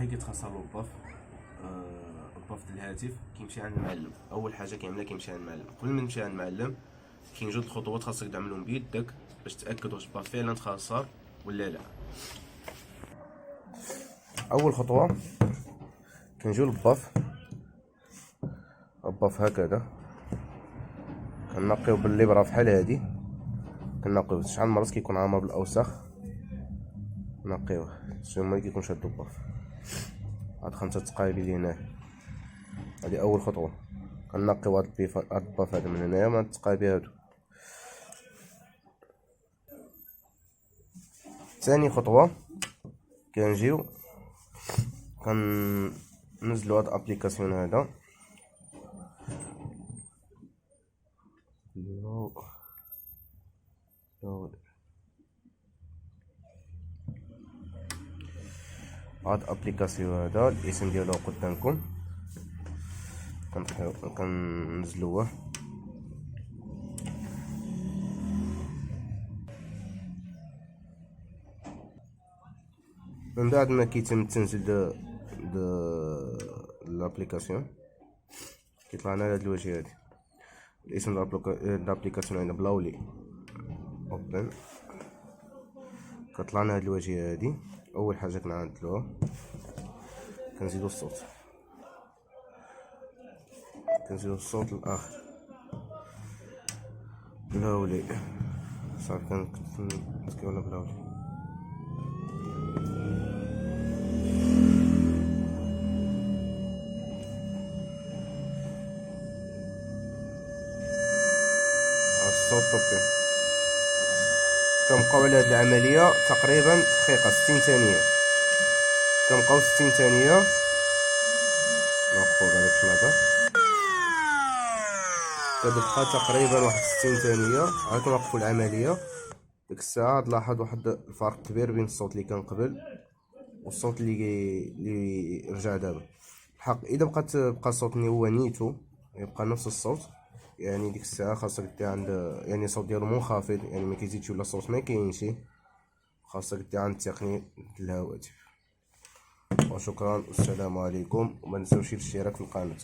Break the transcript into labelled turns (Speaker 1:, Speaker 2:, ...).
Speaker 1: هي كيتخسر له الباف. الباف ديال الهاتف كيمشي عند المعلم. اول حاجه كيعملها كيمشي عند المعلم. قبل ما يمشي عند المعلم كاين جوج خطوات خاصك تعملهم بيدك باش تاكد واش الباف فعلا تخسر ولا لا. اول خطوه كنجيو للباف، الباف هكذا كنقيو بالليبره بحال هادي، كنقيوه شحال من مرات كيكون عامر بالاوساخ نقيوه باش ما كيكونش شادو الباف. هاد 5 دقائق اللي هنايا هادي اول خطوه. كنقيو هاد الباف هذا من هنايا من هاد التقايب هادو. ثاني خطوه كنجيو كننزلو هاد الابليكاسيون هذا هاد الابليكاسيون هذا الاسم ديالو قدامكم، كننزلوه. من بعد ما كيتم التنزيل د الابليكاسيون كيطلع لنا هاد الواجهه هادي. الاسم الابليكاسيون هنا بلاولي اوبن، كطلع لنا هاد الواجهه هادي. اول حاجه كنعدلوها كنزيدو الصوت، كنزيدو الصوت للاخر. بلاولي صافي كنتكلم بلاولي. الصوت طبي. كنبقاو على هاد العمليه تقريبا دقيقه 60 ثانيه. كنبقاو 60 ثانيه نوقفو هذاك الشناطه. كتبقى تقريبا واحد 60 ثانيه عاد كنوقفو العمليه. ديك الساعه تلاحظ واحد الفرق كبير بين الصوت اللي كان قبل والصوت اللي رجع دابا. الحق اذا بقى الصوت هو نيتو يبقى نفس الصوت، يعني ديك الساعه خاصك دير عند يعني الصوت ديالو منخفض، يعني ما كيزيدش ولا الصوت ما كاينش. خاصك دير عند التقني الهواتف. وشكرا والسلام عليكم، وما نساوش الاشتراك في القناه.